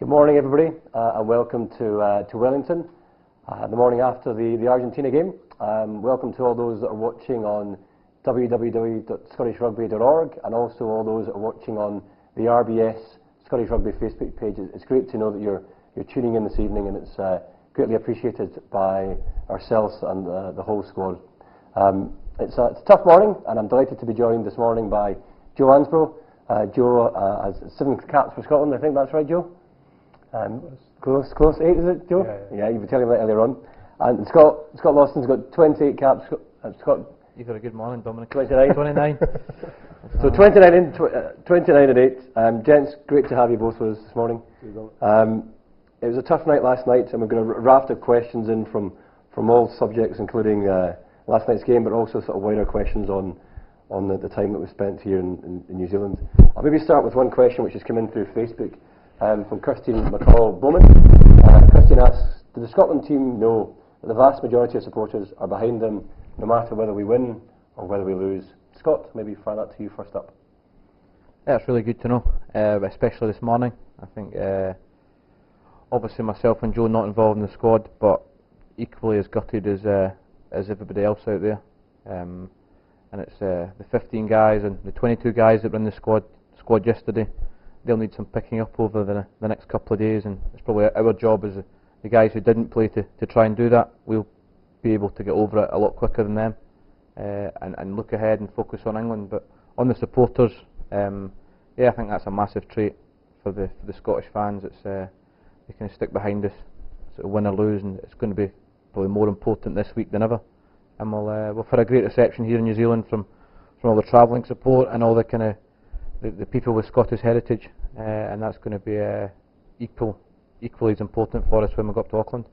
Good morning, everybody, and welcome to Wellington, the morning after the Argentina game. Welcome to all those that are watching on www.scottishrugby.org and also all those that are watching on the RBS Scottish Rugby Facebook page. It's great to know that you're tuning in this evening, and it's greatly appreciated by ourselves and the whole squad. It's a tough morning, and I'm delighted to be joined this morning by Joe Ansbro. Joe has 7 caps for Scotland, I think that's right, Joe? Close, 8 is it, Joe? Yeah, you were telling me that earlier on. And Scott Lawson's got 28 caps. Scott, you've got a good morning, Dominic. 29. 29. So 29 in, 29 and 8. Gents, great to have you both with us this morning. It was a tough night last night, and we're going to raft of questions in from all subjects, including last night's game, but also sort of wider questions on the time that we spent here in New Zealand. I'll maybe start with one question which has come in through Facebook. From Christine McCall-Bowman. Christine asks, do the Scotland team know that the vast majority of supporters are behind them no matter whether we win or whether we lose? Scott, maybe fire that to you first up. Yeah, it's really good to know, especially this morning. I think obviously myself and Joe not involved in the squad, but equally as gutted as everybody else out there. And it's the 15 guys and the 22 guys that were in the squad yesterday. They'll need some picking up over the next couple of days, and it's probably our job as the guys who didn't play to try and do that. We'll be able to get over it a lot quicker than them and look ahead and focus on England. But on the supporters, I think that's a massive trait for the Scottish fans. It's they kind of stick behind us, sort of win or lose, and it's going to be probably more important this week than ever. And we'll have a great reception here in New Zealand from all the travelling support and all the kind of the people with Scottish heritage, and that's going to be equally as important for us when we go up to Auckland.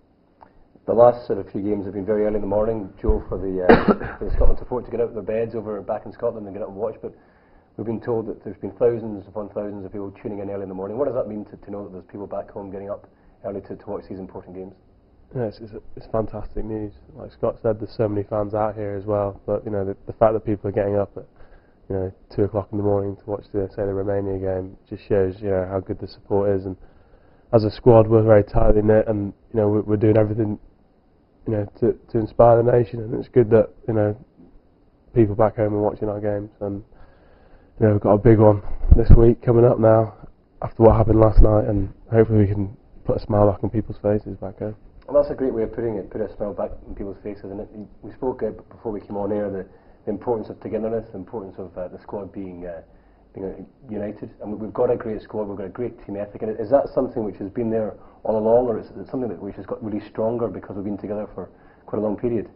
The last sort of few games have been very early in the morning, Joe, for the Scotland support to get out of their beds over back in Scotland and get up and watch, but we've been told that there's been thousands upon thousands of people tuning in early in the morning. What does that mean to know that there's people back home getting up early to watch these important games? Yeah, it's fantastic news. Like Scott said, there's so many fans out here as well, but you know the fact that people are getting up at 2 o'clock in the morning to watch the Romania game just shows how good the support is. And as a squad, we're very tightly knit, and we're doing everything to inspire the nation. And it's good that people back home are watching our games. And we've got a big one this week coming up now after what happened last night, and hopefully we can put a smile back on people's faces back home. Well, that's a great way of putting it. Put a smile back on people's faces. And we spoke before we came on air the importance of togetherness, the importance of the squad being united, and we've got a great squad, we've got a great team ethic. And is that something which has been there all along, or is it something which has got really stronger because we've been together for quite a long period?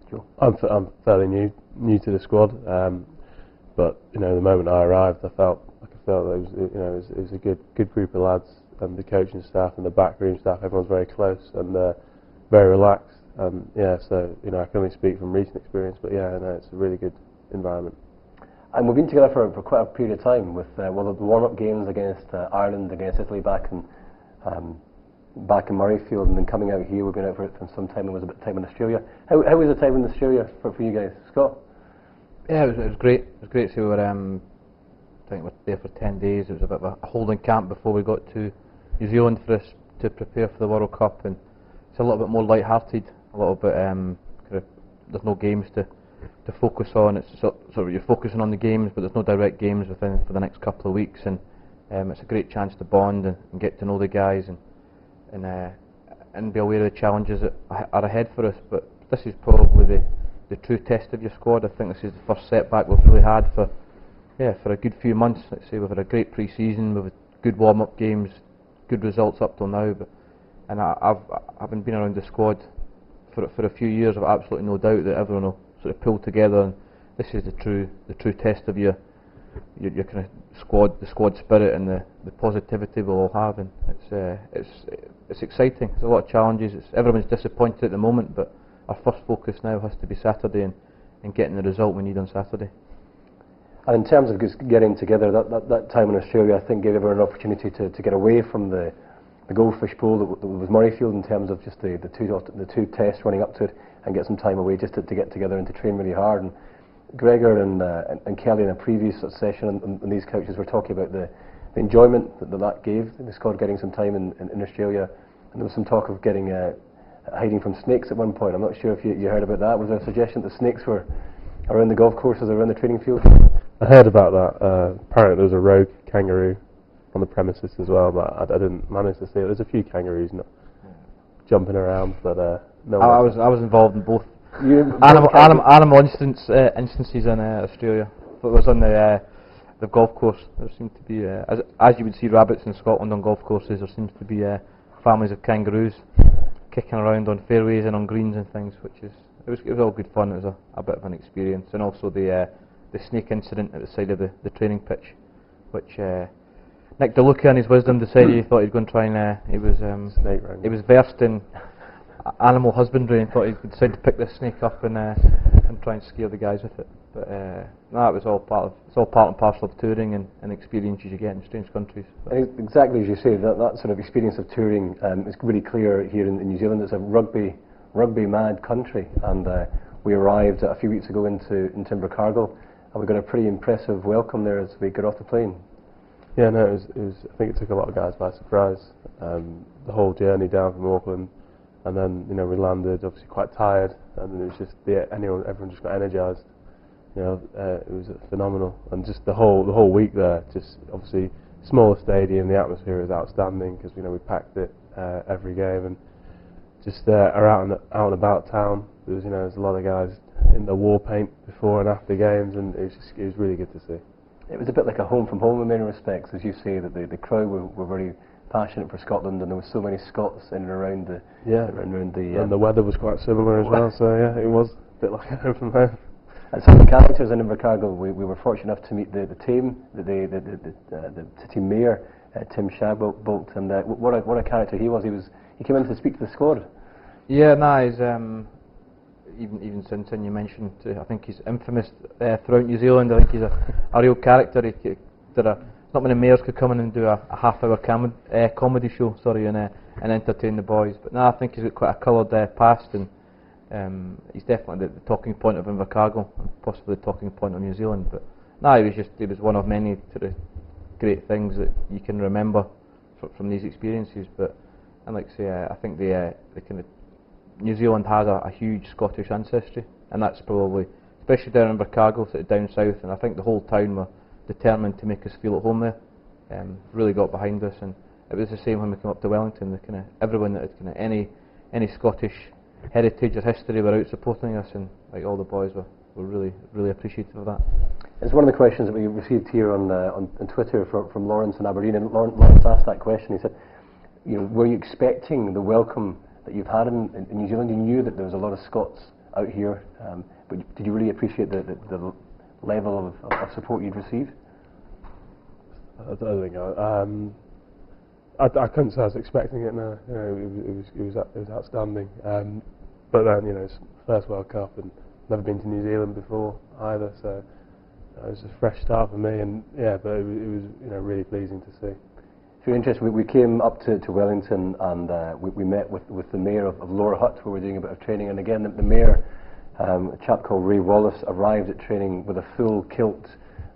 Joe? I'm fairly new to the squad, but the moment I arrived, I felt that it was a good group of lads, and the coaching staff and the backroom staff, everyone's very close and very relaxed. So I can only speak from recent experience, but it's a really good environment. And we've been together for quite a period of time with the warm-up games against Ireland, against Italy back in Murrayfield, and then coming out here, we've been out for some time. It was a bit of time in Australia. How was the time in Australia for you guys, Scott? Yeah, it was great. It was great. So we were, I think we were there for 10 days. It was a bit of a holding camp before we got to New Zealand for us to prepare for the World Cup, and it's a little bit more light-hearted. A little bit, there's no games to focus on. It's sort of you're focusing on the games, but there's no direct games for the next couple of weeks, and it's a great chance to bond and get to know the guys and be aware of the challenges that are ahead for us. But this is probably the true test of your squad. I think this is the first setback we've really had for a good few months. Let's say we've had a great pre-season, we've had good warm-up games, good results up till now. And I've been around the squad for a few years. I've absolutely no doubt that everyone will sort of pull together, and this is the true test of your kind of the squad spirit and the positivity we'll all have. And it's exciting. There's a lot of challenges. Everyone's disappointed at the moment, but our first focus now has to be Saturday and getting the result we need on Saturday. And in terms of just getting together, that time in Australia, I think gave everyone an opportunity to get away from the goldfish pool that was Murrayfield, in terms of just the two tests running up to it, and get some time away just to get together and to train really hard. And Gregor and Kelly in a previous session on these couches were talking about the enjoyment that gave the squad getting some time in Australia, and there was some talk of getting hiding from snakes at one point. I'm not sure if you heard about that. Was there a suggestion that snakes were around the golf courses, around the training field? I heard about that. Apparently there was a rogue kangaroo on the premises as well, but I didn't manage to see it. There's a few kangaroos jumping around, but no. I was involved in both animal instances in Australia. But it was on the golf course. There seemed to be, as you would see rabbits in Scotland on golf courses, there seems to be families of kangaroos kicking around on fairways and on greens and things, it was all good fun. It was a bit of an experience, and also the snake incident at the side of the training pitch, which Nick DeLuca in his wisdom decided he thought he'd go and try and he was versed in animal husbandry and thought he'd decide to pick this snake up and try and scare the guys with it. But no, it was all part and parcel of touring and experiences you get in strange countries. Exactly as you say, that sort of experience of touring is really clear here in New Zealand. It's a rugby mad country, and we arrived a few weeks ago into Invercargill, and we got a pretty impressive welcome there as we got off the plane. Yeah, no, it was. I think it took a lot of guys by surprise. The whole journey down from Auckland, and then we landed obviously quite tired, and it was just everyone just got energised. It was phenomenal, and just the whole week there. Just obviously smaller stadium, the atmosphere was outstanding because we packed it every game, and just out and about town. There was a lot of guys in the war paint before and after games, and it was really good to see. It was a bit like a home from home in many respects, as you say, that the crowd were very passionate for Scotland, and there were so many Scots in and around the and the weather was quite similar as well. So yeah, it was a bit like a home from home. And some of the characters in Invercargill, we were fortunate enough to meet the team, the team mayor, Tim Shadbolt, and what a character he was. He came in to speak to the squad. Yeah, no, he's even since you mentioned, I think he's infamous throughout New Zealand. I think he's a real character. Not many mayors could come in and do a half-hour comedy show, and entertain the boys. But no, I think he's got quite a coloured past, and he's definitely the talking point of Invercargill, and possibly the talking point of New Zealand. But no, he was one of many great things that you can remember from these experiences. But and like I say, I think the kind of New Zealand has a huge Scottish ancestry, and that's probably, especially down in Invercargill, sort of down south, and I think the whole town were determined to make us feel at home there. Really got behind us, and it was the same when we came up to Wellington. Everyone that had any Scottish heritage or history were out supporting us, and all the boys were really appreciative of that. It's one of the questions that we received here on Twitter from Lawrence in Aberdeen, and Lawrence asked that question. He said, were you expecting the welcome that you've had in New Zealand? You knew that there was a lot of Scots out here, but did you really appreciate the level of support you'd received? I don't think I couldn't say I was expecting it. No, it was outstanding. But then it's first World Cup and never been to New Zealand before either, so it was a fresh start for me. And yeah, but it was really pleasing to see. If you're interested, we came up to Wellington, and we met with the mayor of Lower Hutt, where we're doing a bit of training. And again, the mayor, a chap called Ray Wallace, arrived at training with a full kilt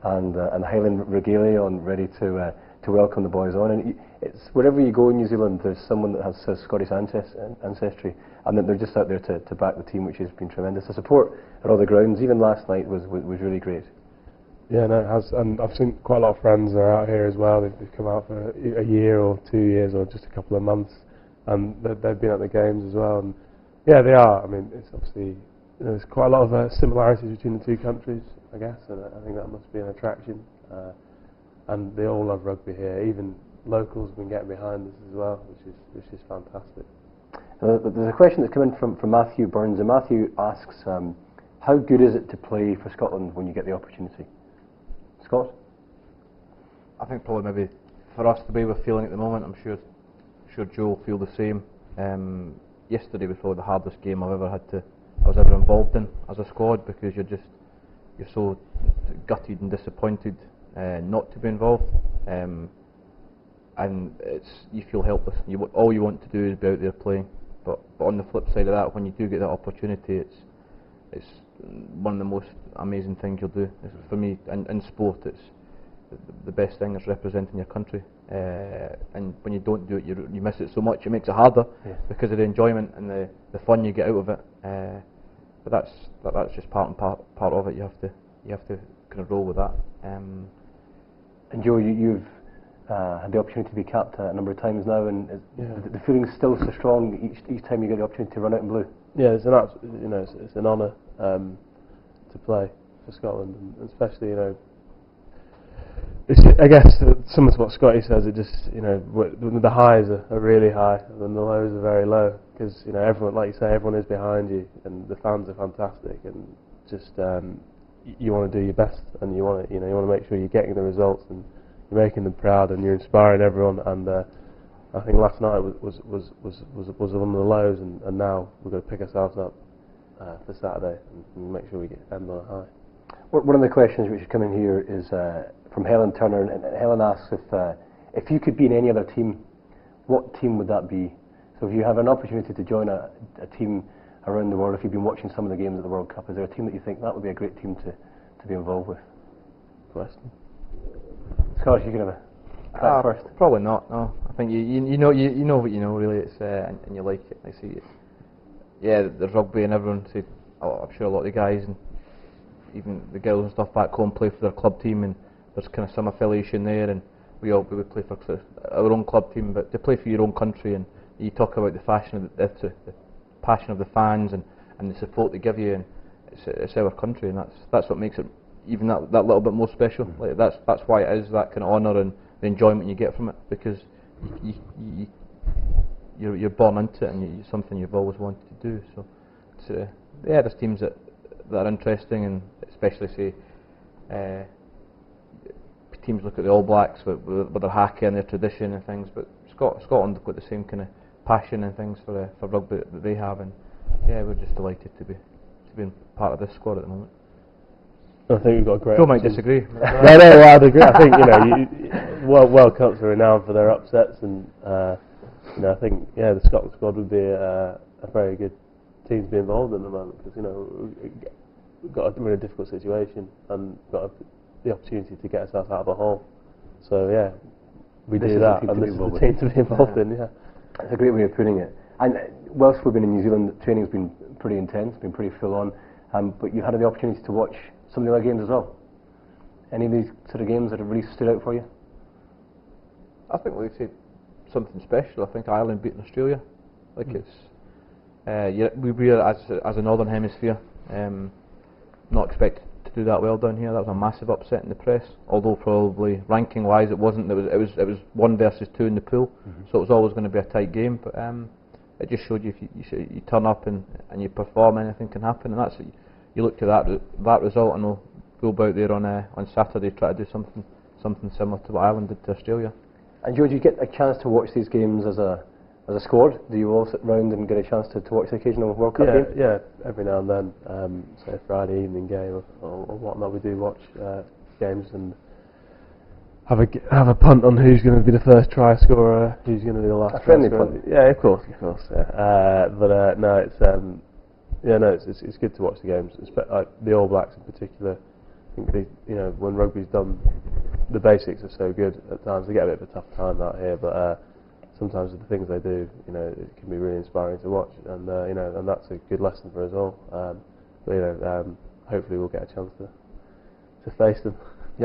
and Highland regalia on, ready to welcome the boys on. And it's wherever you go in New Zealand, there's someone that has Scottish ancestry, and that they're just out there to back the team, which has been tremendous. The support at all the grounds, even last night, was really great. Yeah, no, it has, and I've seen quite a lot of friends that are out here as well. They've come out for a year or 2 years or just a couple of months, and they've been at the games as well. And yeah, they are. I mean, it's obviously there's quite a lot of similarities between the two countries, I guess, and I think that must be an attraction. And they all love rugby here. Even locals have been getting behind this as well, which is fantastic. There's a question that's come in from Matthew Burns, and Matthew asks, how good is it to play for Scotland when you get the opportunity? Scott? I think probably maybe for us, the way we're feeling at the moment, I'm sure Joe will feel the same. Yesterday was probably the hardest game I was ever involved in as a squad, because you're so gutted and disappointed not to be involved, and you feel helpless. All you want to do is be out there playing. But on the flip side of that, when you do get that opportunity, it's one of the most amazing things you'll do. For me, in sport, the best thing is representing your country, and when you don't do it, you miss it so much. It makes it harder because of the enjoyment and the fun you get out of it. But that's just part of it. You have to kind of roll with that. And Joe, you've had the opportunity to be capped a number of times now, and the feeling's still so strong each time you get the opportunity to run out in blue. Yeah, it's an honour to play for Scotland, and especially I guess similar to what Scotty says. It just the highs are really high and the lows are very low, because everyone, like you say, everyone is behind you and the fans are fantastic, and just you want to do your best, and you want to make sure you're getting the results and you're making them proud and you're inspiring everyone. And I think last night was one of the lows, and now we've got to pick ourselves up for Saturday and make sure we end on a high. One of the questions which is coming here is from Helen Turner, and Helen asks if you could be in any other team, what team would that be? So if you have an opportunity to join a team around the world, if you've been watching some of the games at the World Cup, is there a team that you think that would be a great team to be involved with? Question. Scott, you can have a crack first. Probably not. No, I think you know what you know really. It's and you like it. I see it. Yeah, there's rugby and everyone. I'm sure a lot of the guys and even the girls and stuff back home play for their club team, and there's kind of some affiliation there, and we would play for our own club team, but to play for your own country, and you talk about the passion of the fans and the support they give you, and it's our country, and that's what makes it even that little bit more special. Like that's why it is that kind of honour and the enjoyment you get from it, because you're born into it, and it's something you've always wanted to do. So it's, there's teams that are interesting, and especially say teams look at the All Blacks with their haka and their tradition and things, but Scotland have got the same kind of passion and things for rugby that they have, and we're just delighted to be part of this squad at the moment. I think we've got a great. Joe might disagree. no, I'd agree. I think World Cups are renowned for their upsets, and I think the Scotland squad would be a very good team to be involved in at the moment, because we're in a difficult situation and got the opportunity to get ourselves out of the hole. So we do that, and this is the team to be involved in. Yeah, it's a great way of putting it. And whilst we've been in New Zealand, training's been pretty intense, been pretty full on. But you had the opportunity to watch some of the other games as well. Any of these sort of games that have really stood out for you? I think we've seen something special. I think Ireland beating Australia. Like we were as a Northern Hemisphere not expected to do that well down here. That was a massive upset in the press. Although probably ranking wise it wasn't. It was 1 versus 2 in the pool, so it was always going to be a tight game. But it just showed you if you turn up and you perform, anything can happen. And that's you look to that result, and we'll go about there on Saturday, try to do something similar to what Ireland did to Australia. And Joe, do you get a chance to watch these games as a squad? Do you all sit round and get a chance to watch the occasional World Cup game? Yeah, every now and then. Say a Friday evening game or whatnot, we do watch games and have a punt on who's going to be the first try scorer, who's going to be the last. A friendly punt. Yeah, of course. Yeah. But no, it's good to watch the games. The All Blacks in particular. I think when rugby's done, the basics are so good. At times they get a bit of a tough time out here, but sometimes the things they do, it can be really inspiring to watch, and and that's a good lesson for us all. But hopefully we'll get a chance to face them.